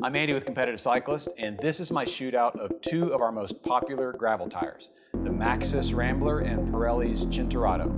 I'm Andy with Competitive Cyclist, and this is my shootout of two of our most popular gravel tires, the Maxxis Rambler and Pirelli's Cinturato.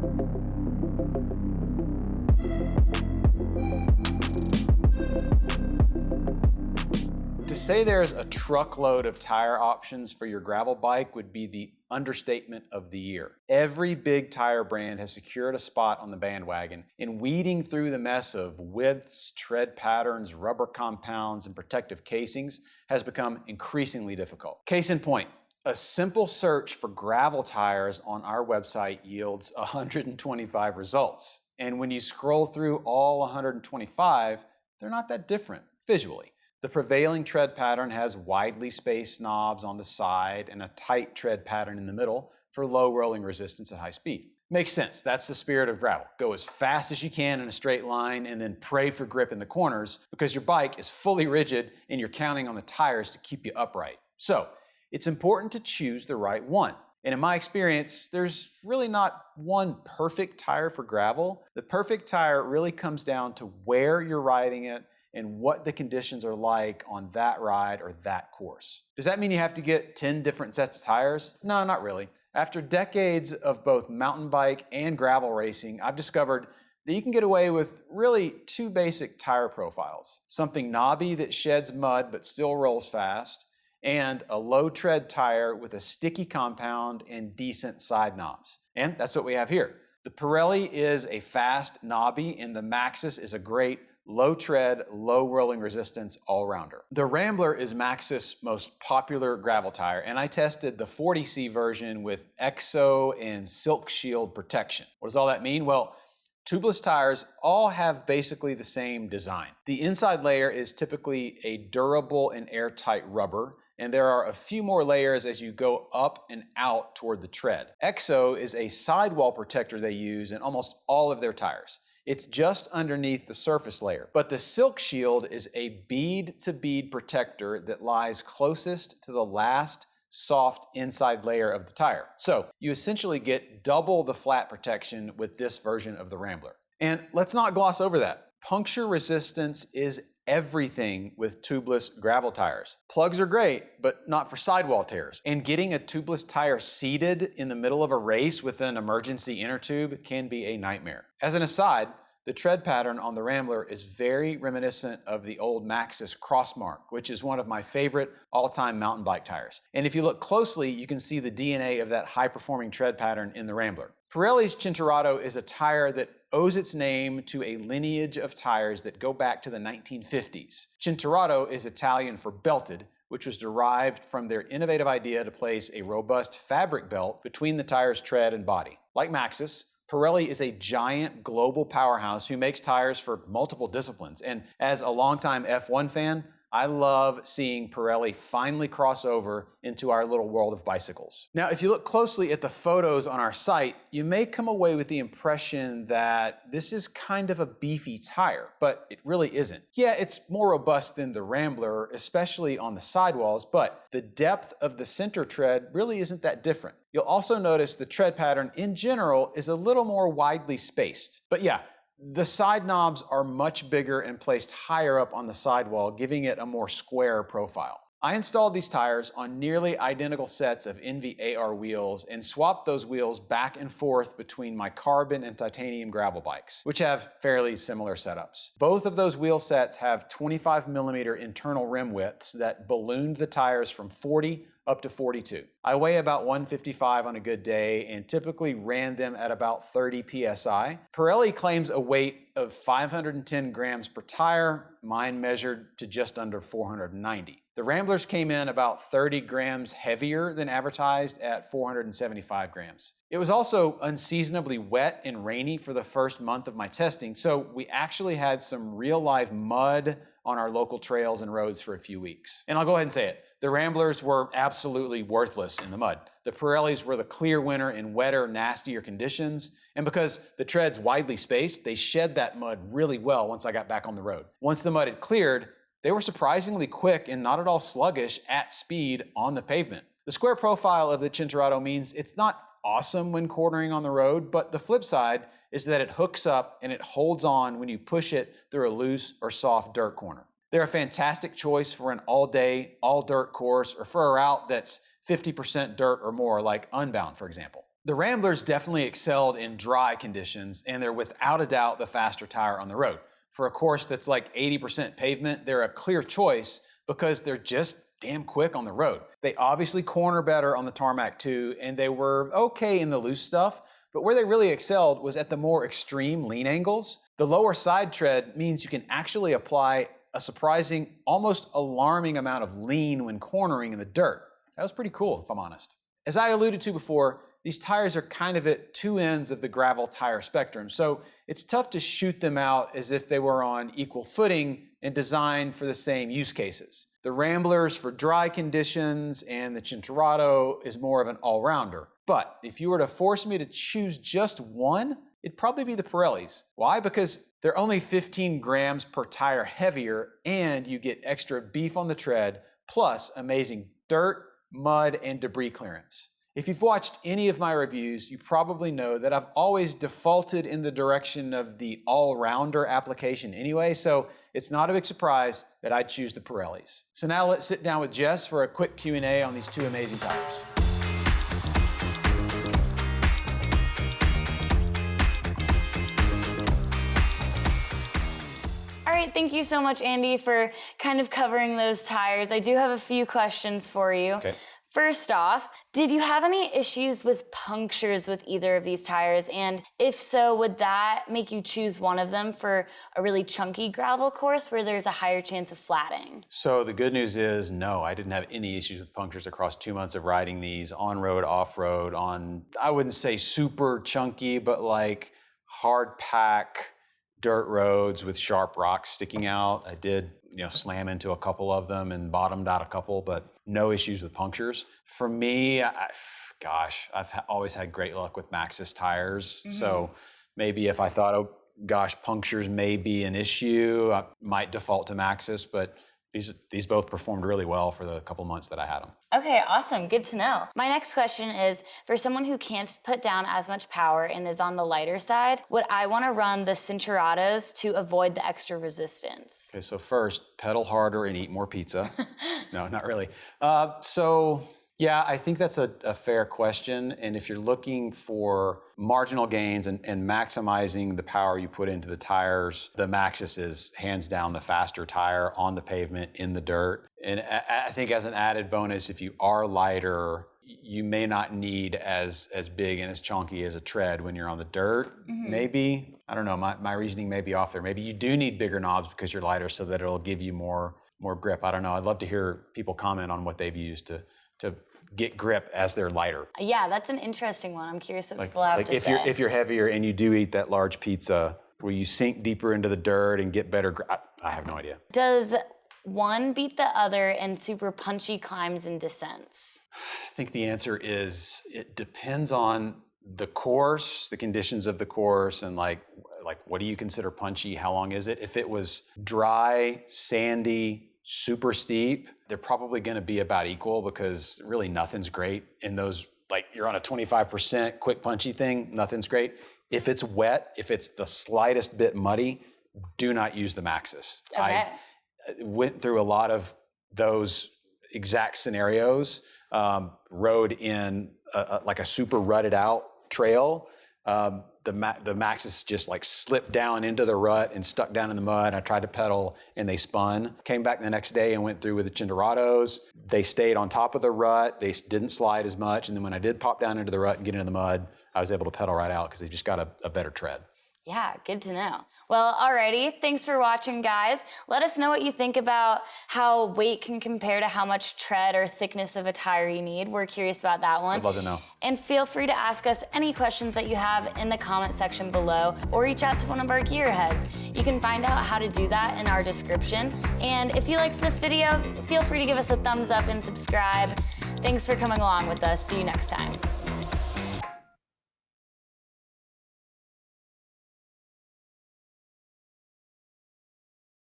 To say there's a truckload of tire options for your gravel bike would be the understatement of the year. Every big tire brand has secured a spot on the bandwagon, and weeding through the mess of widths, tread patterns, rubber compounds, and protective casings has become increasingly difficult. Case in point, a simple search for gravel tires on our website yields 125 results. And when you scroll through all 125, they're not that different visually. The prevailing tread pattern has widely spaced knobs on the side and a tight tread pattern in the middle for low rolling resistance at high speed. Makes sense, that's the spirit of gravel. Go as fast as you can in a straight line and then pray for grip in the corners because your bike is fully rigid and you're counting on the tires to keep you upright. So, it's important to choose the right one. And in my experience, there's really not one perfect tire for gravel. The perfect tire really comes down to where you're riding it and what the conditions are like on that ride or that course. Does that mean you have to get 10 different sets of tires? No, not really. After decades of both mountain bike and gravel racing, I've discovered that you can get away with really two basic tire profiles. Something knobby that sheds mud but still rolls fast, and a low tread tire with a sticky compound and decent side knobs. And that's what we have here. The Pirelli is a fast knobby and the Maxxis is a great low tread, low rolling resistance all-rounder. The Rambler is Maxxis' most popular gravel tire, and I tested the 40C version with EXO and Silk Shield protection. What does all that mean? Well, tubeless tires all have basically the same design. The inside layer is typically a durable and airtight rubber, and there are a few more layers as you go up and out toward the tread. EXO is a sidewall protector they use in almost all of their tires. It's just underneath the surface layer. But the Silk Shield is a bead-to-bead protector that lies closest to the last soft inside layer of the tire. So you essentially get double the flat protection with this version of the Rambler. And let's not gloss over that. Puncture resistance is everything with tubeless gravel tires. Plugs are great, but not for sidewall tears. And getting a tubeless tire seated in the middle of a race with an emergency inner tube can be a nightmare. As an aside, the tread pattern on the Rambler is very reminiscent of the old Maxxis Crossmark, which is one of my favorite all-time mountain bike tires. And if you look closely, you can see the DNA of that high-performing tread pattern in the Rambler. Pirelli's Cinturato is a tire that owes its name to a lineage of tires that go back to the 1950s. Cinturato is Italian for belted, which was derived from their innovative idea to place a robust fabric belt between the tire's tread and body. Like Maxxis, Pirelli is a giant global powerhouse who makes tires for multiple disciplines. And as a longtime F1 fan, I love seeing Pirelli finally cross over into our little world of bicycles. Now, if you look closely at the photos on our site, you may come away with the impression that this is kind of a beefy tire, but it really isn't. Yeah, it's more robust than the Rambler, especially on the sidewalls, but the depth of the center tread really isn't that different. You'll also notice the tread pattern in general is a little more widely spaced. But yeah, the side knobs are much bigger and placed higher up on the sidewall, giving it a more square profile. I installed these tires on nearly identical sets of Envy AR wheels and swapped those wheels back and forth between my carbon and titanium gravel bikes, which have fairly similar setups. Both of those wheel sets have 25mm internal rim widths that ballooned the tires from 40 up to 42. I weigh about 155 on a good day and typically ran them at about 30 psi. Pirelli claims a weight of 510 grams per tire. Mine measured to just under 490. The Ramblers came in about 30 grams heavier than advertised at 475 grams. It was also unseasonably wet and rainy for the first month of my testing, so we actually had some real live mud on our local trails and roads for a few weeks. And I'll go ahead and say it. The Ramblers were absolutely worthless in the mud. The Pirellis were the clear winner in wetter, nastier conditions, and because the tread's widely spaced, they shed that mud really well once I got back on the road. Once the mud had cleared, they were surprisingly quick and not at all sluggish at speed on the pavement. The square profile of the Cinturato means it's not awesome when cornering on the road, but the flip side is that it hooks up and it holds on when you push it through a loose or soft dirt corner. They're a fantastic choice for an all-day, all-dirt course or for a route that's 50% dirt or more, like Unbound, for example. The Ramblers definitely excelled in dry conditions, and they're without a doubt the faster tire on the road. For a course that's like 80% pavement, they're a clear choice because they're just damn quick on the road. They obviously corner better on the tarmac too, and they were okay in the loose stuff, but where they really excelled was at the more extreme lean angles. The lower side tread means you can actually apply a surprising, almost alarming amount of lean when cornering in the dirt. That was pretty cool, if I'm honest. As I alluded to before, these tires are kind of at two ends of the gravel tire spectrum, so it's tough to shoot them out as if they were on equal footing and designed for the same use cases. The Ramblers for dry conditions and the Cinturato is more of an all-rounder. But if you were to force me to choose just one, it'd probably be the Pirellis. Why? Because they're only 15 grams per tire heavier and you get extra beef on the tread, plus amazing dirt, mud, and debris clearance. If you've watched any of my reviews, you probably know that I've always defaulted in the direction of the all-rounder application anyway, so it's not a big surprise that I'd choose the Pirellis. So now let's sit down with Jess for a quick Q&A on these two amazing tires. All right, thank you so much, Andy, for kind of covering those tires. I do have a few questions for you. Okay. First off, did you have any issues with punctures with either of these tires? And if so, would that make you choose one of them for a really chunky gravel course where there's a higher chance of flatting? So the good news is, no, I didn't have any issues with punctures across 2 months of riding these on-road, off-road, on, I wouldn't say super chunky, but like hard pack dirt roads with sharp rocks sticking out. I did, slam into a couple of them and bottomed out a couple, but no issues with punctures. For me, I've always had great luck with Maxxis tires. Mm-hmm. So maybe if I thought, oh gosh, punctures may be an issue, I might default to Maxxis, but these both performed really well for the couple months that I had them. Okay, awesome. Good to know. My next question is, for someone who can't put down as much power and is on the lighter side, would I want to run the Cinturatos to avoid the extra resistance? Okay, so first, pedal harder and eat more pizza. No, not really. Yeah, I think that's a fair question. And if you're looking for marginal gains and maximizing the power you put into the tires, the Maxxis is hands down the faster tire on the pavement, in the dirt. And I think as an added bonus, if you are lighter, you may not need as big and as chunky as a tread when you're on the dirt. Mm-hmm. Maybe, I don't know, my reasoning may be off there. Maybe you do need bigger knobs because you're lighter so that it'll give you more grip. I don't know. I'd love to hear people comment on what they've used to get grip as they're lighter. Yeah, that's an interesting one. I'm curious what people have to say. If you're heavier and you do eat that large pizza, will you sink deeper into the dirt and get better grip? I have no idea. Does one beat the other in super punchy climbs and descents? I think the answer is it depends on the course, the conditions of the course, and like what do you consider punchy? How long is it? If it was dry, sandy, super steep, they're probably going to be about equal because really nothing's great in those, like you're on a 25% quick punchy thing, nothing's great. If it's wet, if it's the slightest bit muddy, do not use the Maxxis. Okay. I went through a lot of those exact scenarios, rode in like a super rutted out trail. The Maxxis just like slipped down into the rut and stuck down in the mud. I tried to pedal and they spun. Came back the next day and went through with the Cinturatos. They stayed on top of the rut. They didn't slide as much. And then when I did pop down into the rut and get into the mud, I was able to pedal right out because they just got a better tread. Yeah, good to know. Well, alrighty, thanks for watching, guys. Let us know what you think about how weight can compare to how much tread or thickness of a tire you need. We're curious about that one. I'd love to know. And feel free to ask us any questions that you have in the comment section below, or reach out to one of our gearheads. You can find out how to do that in our description. And if you liked this video, feel free to give us a thumbs up and subscribe. Thanks for coming along with us. See you next time.